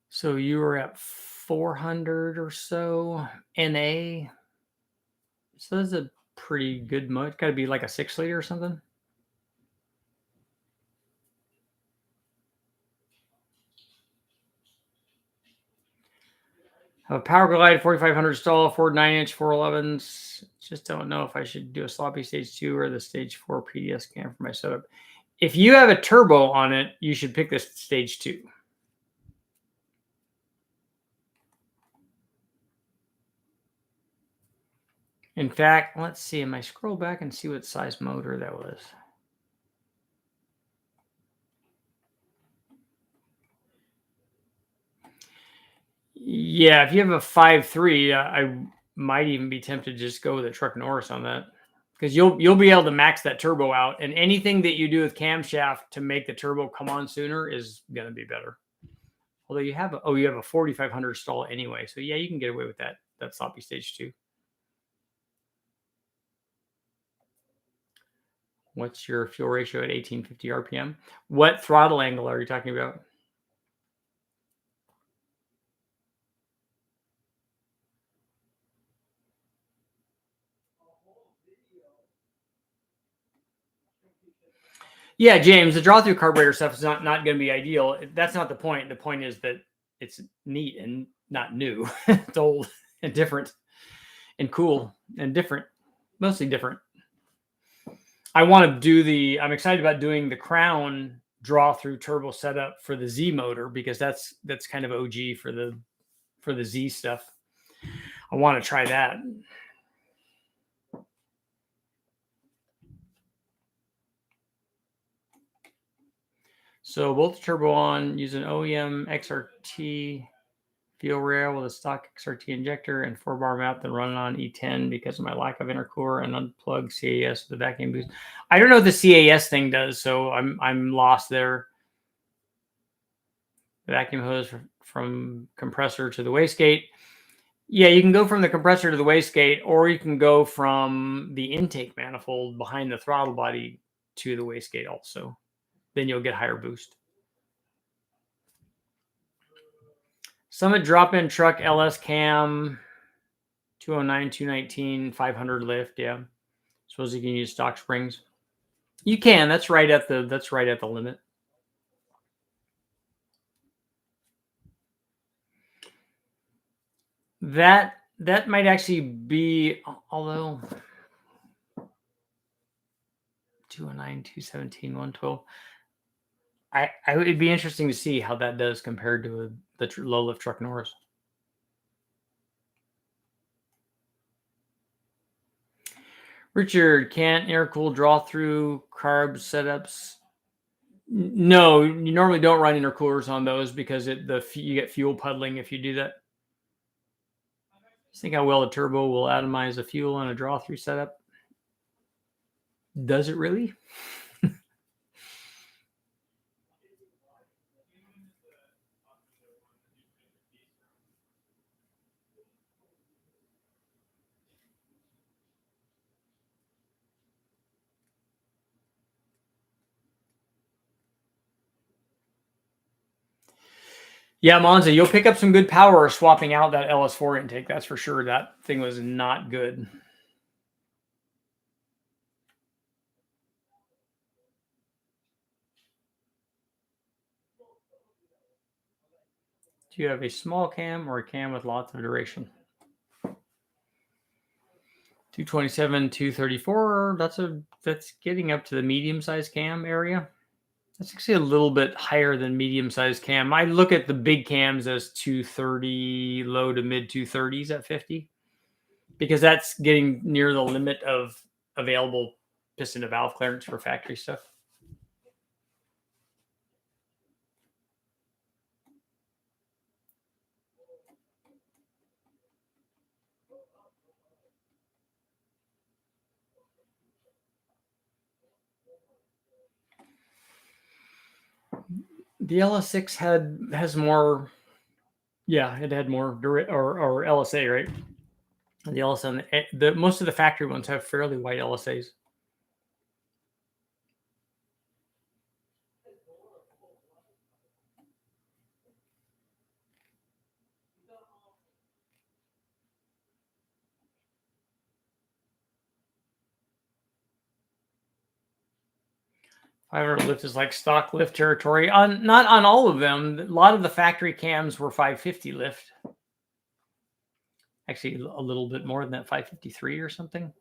So you were at 400 or so NA. So that's a pretty good motor. It's got to be like a 6-liter or something. A Power Glide 4500 stall, Ford 9-inch 411s. Just don't know if I should do a sloppy stage 2 or the stage 4 PDS cam for my setup. If you have a turbo on it, you should pick this stage 2. In fact, let's see. I scroll back and see what size motor that was. Yeah, if you have a 5.3, I might even be tempted to just go with a Truck Norris on that, because you'll be able to max that turbo out, and anything that you do with camshaft to make the turbo come on sooner is going to be better. Although you have a 4500 stall anyway, so yeah, you can get away with that sloppy stage 2. What's your fuel ratio at 1850 RPM? What throttle angle are you talking about? Yeah, James, the draw through carburetor stuff is not going to be ideal. That's not the point. The point is that it's neat and not new. It's old and different and cool and different, mostly different. I'm excited about doing the Crown draw through turbo setup for the Z motor, because that's kind of OG for the Z stuff. I want to try that. So both turbo on, using OEM XRT fuel rail with a stock XRT injector and 4-bar map, then running on E10 because of my lack of intercooler, and unplug CAS with the vacuum boost. I don't know what the CAS thing does, so I'm lost there. The vacuum hose from compressor to the wastegate. Yeah, you can go from the compressor to the wastegate, or you can go from the intake manifold behind the throttle body to the wastegate also. Then you'll get higher boost. Summit drop-in truck LS cam, 209, 219, 500 lift. Yeah, suppose you can use stock springs. You can. That's right at the limit. That might actually be, although 209, 217, 112. It'd be interesting to see how that does compared to the low lift Truck Norris. Richard, can't intercooled draw through carb setups? No, you normally don't run intercoolers on those because you get fuel puddling if you do that. Just think how well a turbo will atomize the fuel on a draw through setup. Does it really? Yeah, Monza, you'll pick up some good power swapping out that LS4 intake. That's for sure. That thing was not good. Do you have a small cam or a cam with lots of duration? 227, 234. That's getting up to the medium-sized cam area. That's actually a little bit higher than medium-sized cam. I look at the big cams as 230, low to mid 230s at 50, because that's getting near the limit of available piston to valve clearance for factory stuff. The LS6 has more. Yeah, it had more or LSA, right? And the LSA, most of the factory ones have fairly wide LSAs. 500 lift is like stock lift territory. Not on all of them. A lot of the factory cams were 550 lift. Actually, a little bit more than that, 553 or something.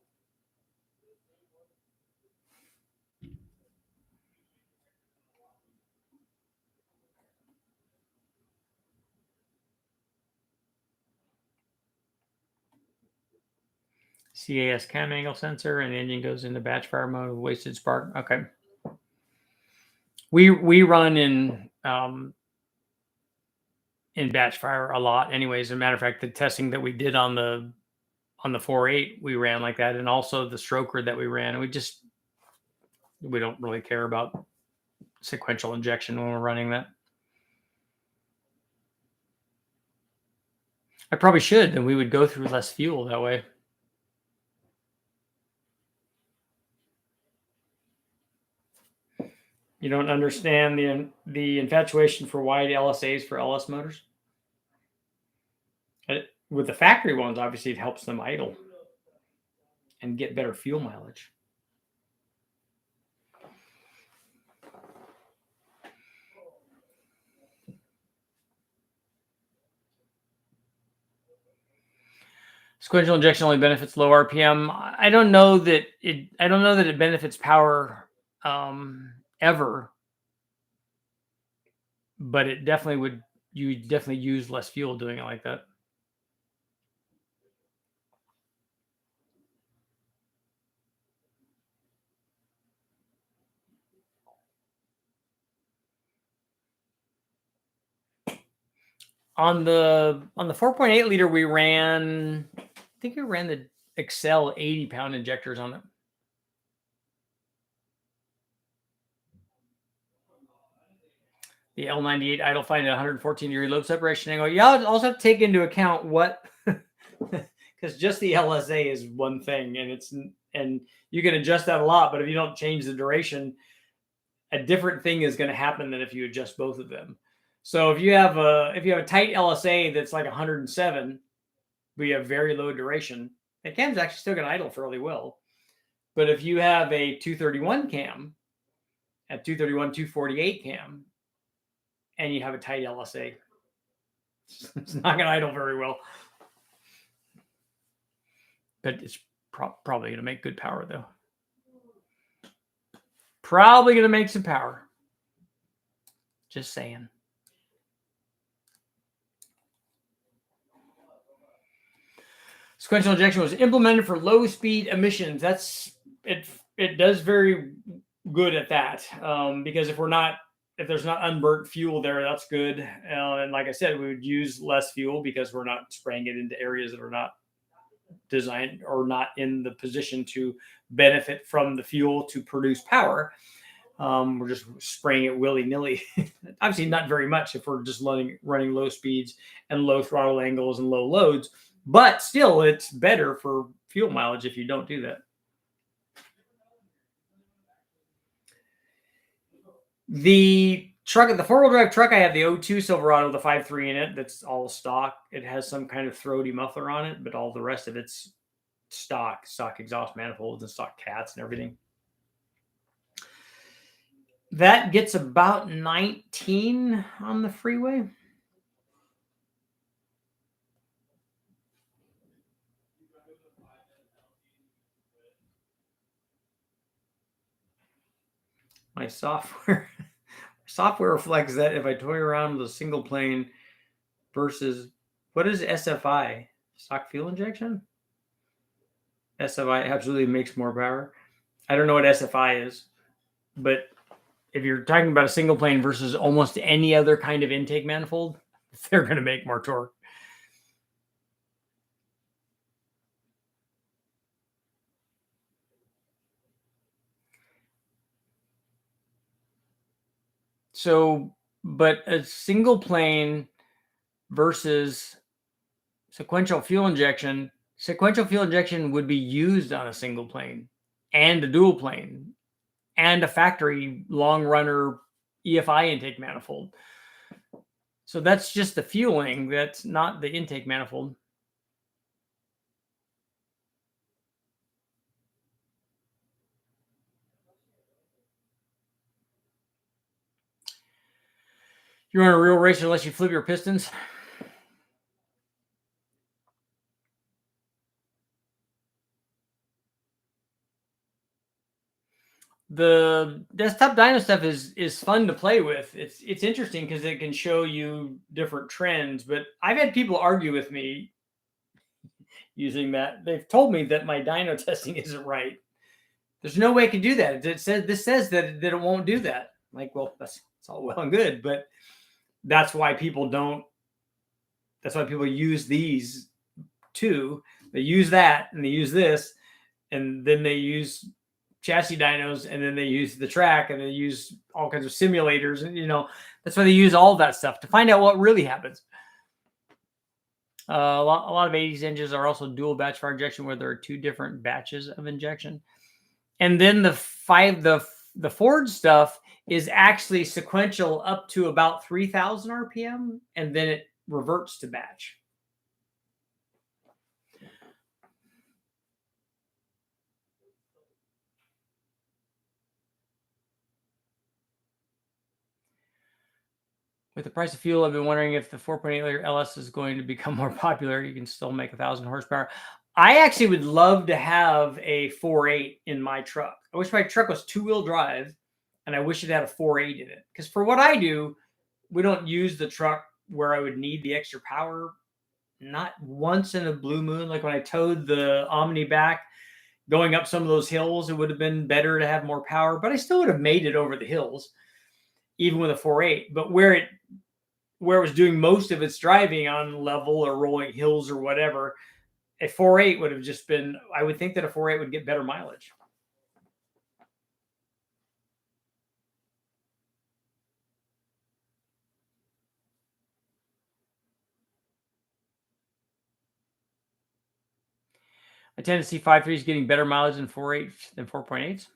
CAS cam angle sensor, and the engine goes into batch fire mode with wasted spark. Okay. We run in batch fire a lot anyways. As a matter of fact, the testing that we did on the 4.8, we ran like that, and also the stroker that we ran. We don't really care about sequential injection when we're running that. I probably should, then we would go through less fuel that way. You don't understand the infatuation for wide LSAs for LS motors? With the factory ones, obviously, it helps them idle and get better fuel mileage. Sequential injection only benefits low RPM. I don't know that it benefits power ever, but it definitely would. You definitely use less fuel doing it like that. On the 4.8 liter, we ran. I think we ran the Excel 80-pound injectors on it. The L98 idle fine at 114-degree lobe separation angle. You also have to take into account what, because just the LSA is one thing, and you can adjust that a lot. But if you don't change the duration, a different thing is going to happen than if you adjust both of them. So if you have a tight LSA that's like 107, but you have very low duration, the cam's actually still going to idle fairly well. But if you have a 231 cam at 231, 248 cam, and you have a tight LSA, it's not going to idle very well. But it's probably going to make good power, though. Probably going to make some power. Just saying. Sequential injection was implemented for low speed emissions. That's it. It does very good at that because if there's not unburnt fuel there, that's good. And like I said, we would use less fuel because we're not spraying it into areas that are not designed or not in the position to benefit from the fuel to produce power. We're just spraying it willy-nilly. Obviously not very much if we're just running low speeds and low throttle angles and low loads, but still it's better for fuel mileage if you don't do that. The truck, the four-wheel drive truck, I have the 02 Silverado with a 5.3 in it. That's all stock. It has some kind of throaty muffler on it, but all the rest of it's stock exhaust manifolds and stock cats and everything. That gets about 19 on the freeway. My software reflects that if I toy around with a single plane versus, what is SFI? Stock fuel injection? SFI absolutely makes more power. I don't know what SFI is, but if you're talking about a single plane versus almost any other kind of intake manifold, they're going to make more torque. So, but a single plane versus sequential fuel injection would be used on a single plane and a dual plane and a factory long runner EFI intake manifold. So that's just the fueling. That's not the intake manifold. You run a real racer unless you flip your pistons. The desktop dyno stuff is fun to play with. It's interesting because it can show you different trends. But I've had people argue with me using that. They've told me that my dyno testing isn't right. There's no way I can do that. This says that it won't do that. I'm like, well, that's all well and good, but that's why people don't. That's why people use these two. They use that and they use this, and then they use chassis dynos, and then they use the track, and they use all kinds of simulators, and that's why they use all that stuff to find out what really happens. A lot of 80s engines are also dual batch fire injection, where there are two different batches of injection. And then the Ford stuff is actually sequential up to about 3,000 RPM, and then it reverts to batch. With the price of fuel, I've been wondering if the 4.8 LS is going to become more popular. You can still make 1,000 horsepower. I actually would love to have a 4.8 in my truck. I wish my truck was two-wheel drive, and I wish it had a 4.8 in it. Because for what I do, we don't use the truck where I would need the extra power. Not once in a blue moon. Like when I towed the Omni back, going up some of those hills, it would have been better to have more power, but I still would have made it over the hills, even with a 4.8. But where it was doing most of its driving on level or rolling hills or whatever, a 4.8 would have just been, I would think that a 4.8 would get better mileage. I tend to see 5.3s getting better mileage in 4.8 than 4.8s.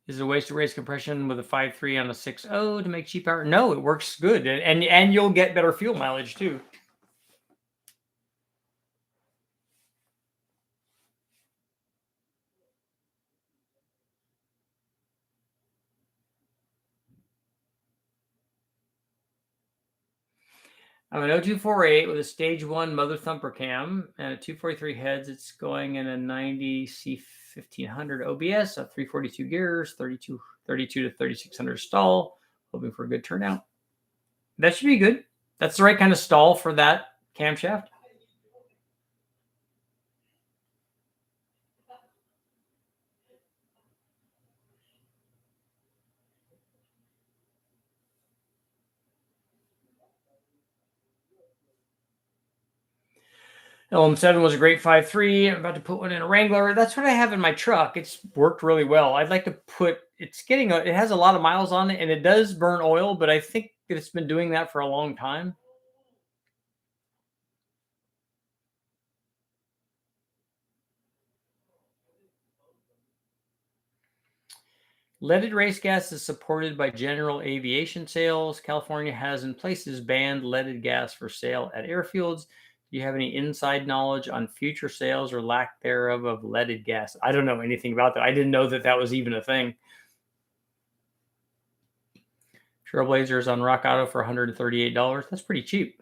Is it a waste to raise compression with a 5.3 on a 6.0 to make cheap power? No, it works good, and you'll get better fuel mileage too. I have an 0248 with a stage 1 mother thumper cam and a 243 heads. It's going in a 90 C1500 OBS, a 342 gears, 32 to 3600 stall. Hoping for a good turnout. That should be good. That's the right kind of stall for that camshaft. LM7 was a great 5.3. I'm about to put one in a Wrangler. That's what I have in my truck. It's worked really well. I'd like to put, it has a lot of miles on it, and it does burn oil, but I think that it's been doing that for a long time. Leaded race gas is supported by general aviation sales. California has in places banned leaded gas for sale at airfields. Do you have any inside knowledge on future sales or lack thereof of leaded gas? I don't know anything about that. I didn't know that was even a thing. Trailblazers on Rock Auto for $138. That's pretty cheap.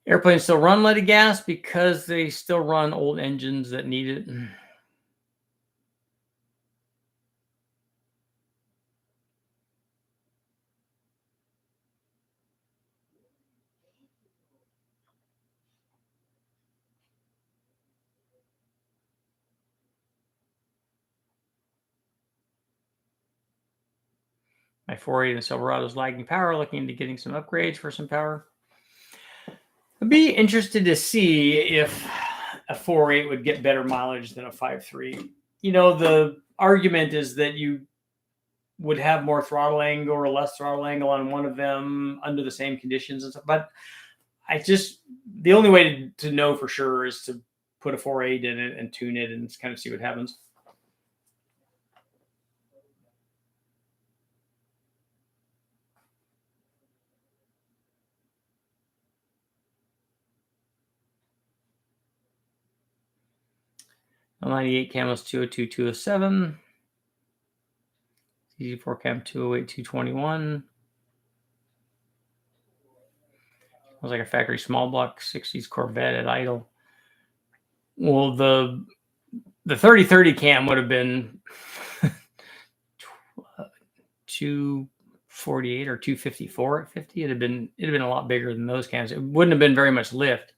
Airplanes still run leaded gas because they still run old engines that need it. My 4.8 and Silverado is lagging power, looking into getting some upgrades for some power. I'd be interested to see if a 4.8 would get better mileage than a 5.3. The argument is that would have more throttle angle or less throttle angle on one of them under the same conditions and stuff. But the only way to know for sure is to put a 4.8 in it and tune it and kind of see what happens. L98 cam was 202, 207. CZ4 cam 208, 221. It was like a factory small block 60s Corvette at idle. Well, the 3030 cam would have been 248 or 254 at 50. It'd have been a lot bigger than those cams. It wouldn't have been very much lift.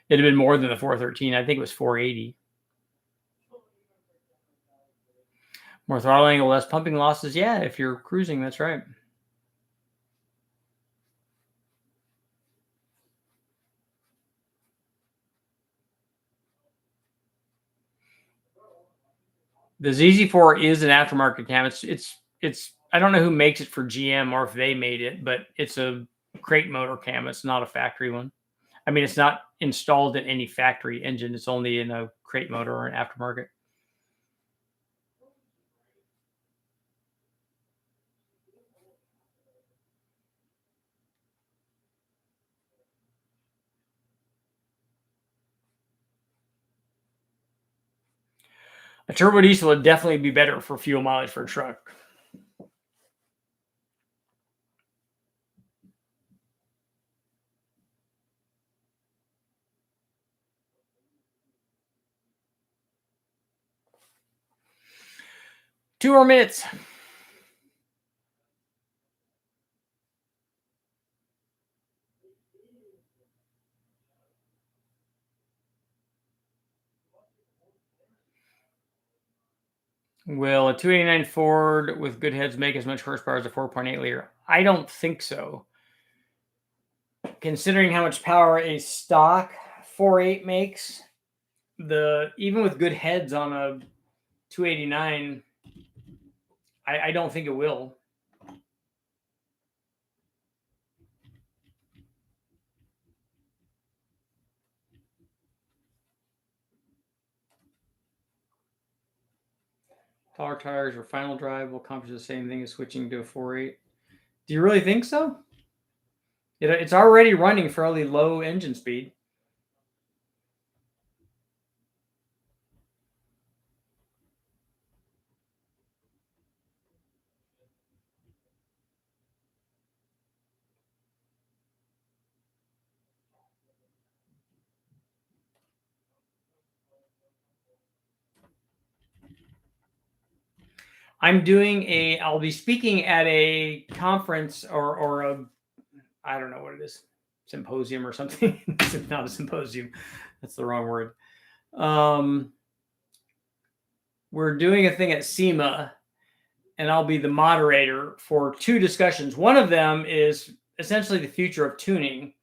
It'd have been more than the 413. I think it was 480. More throttle angle, less pumping losses. Yeah, if you're cruising, that's right. The ZZ4 is an aftermarket cam. It's I don't know who makes it for GM or if they made it, but it's a crate motor cam. It's not a factory one. I mean, it's not installed in any factory engine. It's only in a crate motor or an aftermarket. A turbo diesel would definitely be better for fuel mileage for a truck. Two more minutes. Will a 289 Ford with good heads make as much horsepower as a 4.8 liter? I don't think so. Considering how much power a stock 4.8 makes, even with good heads on a 289, I don't think it will. Taller tires or final drive will accomplish the same thing as switching to a 4.8. Do you really think so? It's already running fairly low engine speed. I'll be speaking at a conference or a, I don't know what it is, symposium or something. It's not a symposium. That's the wrong word. We're doing a thing at SEMA, and I'll be the moderator for two discussions. One of them is essentially the future of tuning.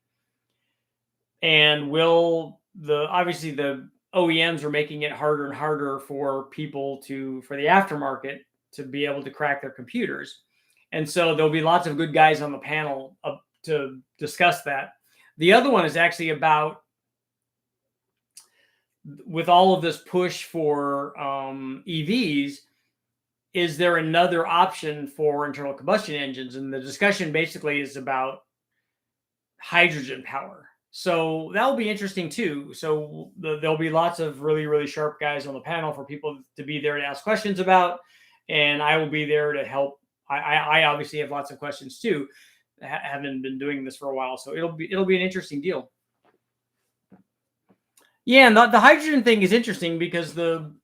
And obviously the OEMs are making it harder and harder for for the aftermarket to be able to crack their computers. And so there'll be lots of good guys on the panel to discuss that. The other one is actually about, with all of this push for EVs, is there another option for internal combustion engines? And the discussion basically is about hydrogen power. So that'll be interesting too. So there'll be lots of really, really sharp guys on the panel for people to be there to ask questions about. And I will be there to help. I obviously have lots of questions too. Haven't been doing this for a while. So it'll be an interesting deal. Yeah, and the hydrogen thing is interesting because the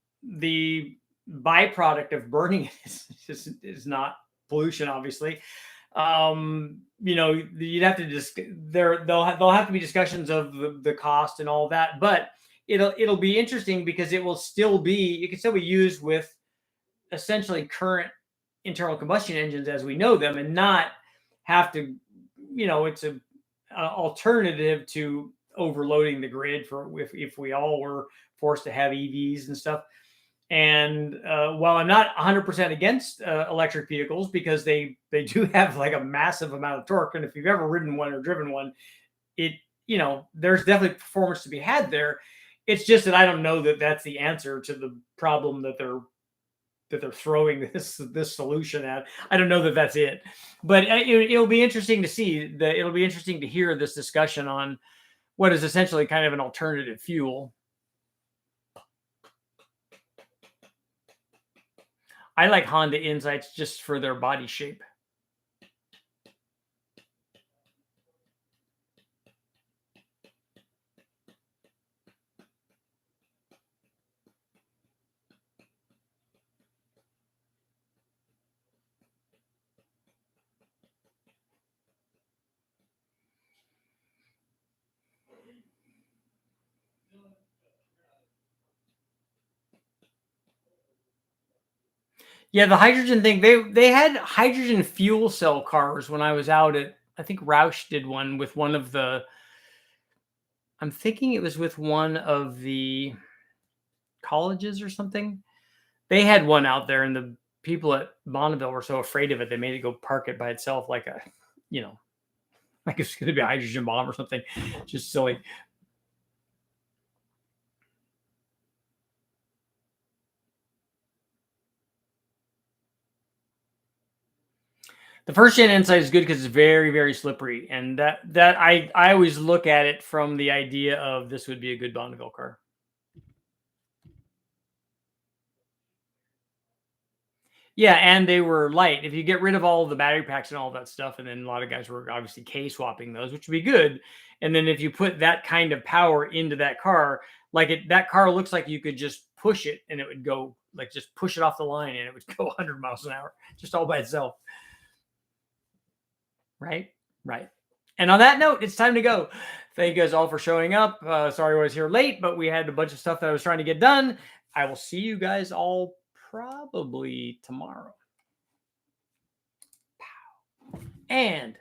byproduct of burning it is not pollution, obviously. You'd have to they'll have to be discussions of the cost and all that, but it'll be interesting because it can still be used with essentially current internal combustion engines as we know them, and not have to, it's an alternative to overloading the grid if we all were forced to have EVs and stuff. And while I'm not 100% against electric vehicles because they do have like a massive amount of torque, and if you've ever ridden one or driven one, it there's definitely performance to be had there. It's just that I don't know that that's the answer to the problem that they're throwing this solution at. I don't know that that's it, but it'll be interesting to see. It'll be interesting to hear this discussion on what is essentially kind of an alternative fuel. I like Honda Insights just for their body shape. Yeah, the hydrogen thing, they had hydrogen fuel cell cars when I was out at, I think Roush did one with one of the, I'm thinking it was with one of the colleges or something. They had one out there, and the people at Bonneville were so afraid of it, they made it go park it by itself like a, like it's going to be a hydrogen bomb or something. Just silly. The first gen Insight is good because it's very, very slippery, and that I always look at it from the idea of this would be a good Bonneville car. Yeah, and they were light. If you get rid of all the battery packs and all that stuff, and then a lot of guys were obviously K swapping those, which would be good. And then if you put that kind of power into that car, that car looks like you could just push it and it would go, like, just push it off the line and it would go 100 miles an hour just all by itself. Right? Right. And on that note, it's time to go. Thank you guys all for showing up. Sorry I was here late, but we had a bunch of stuff that I was trying to get done. I will see you guys all probably tomorrow. And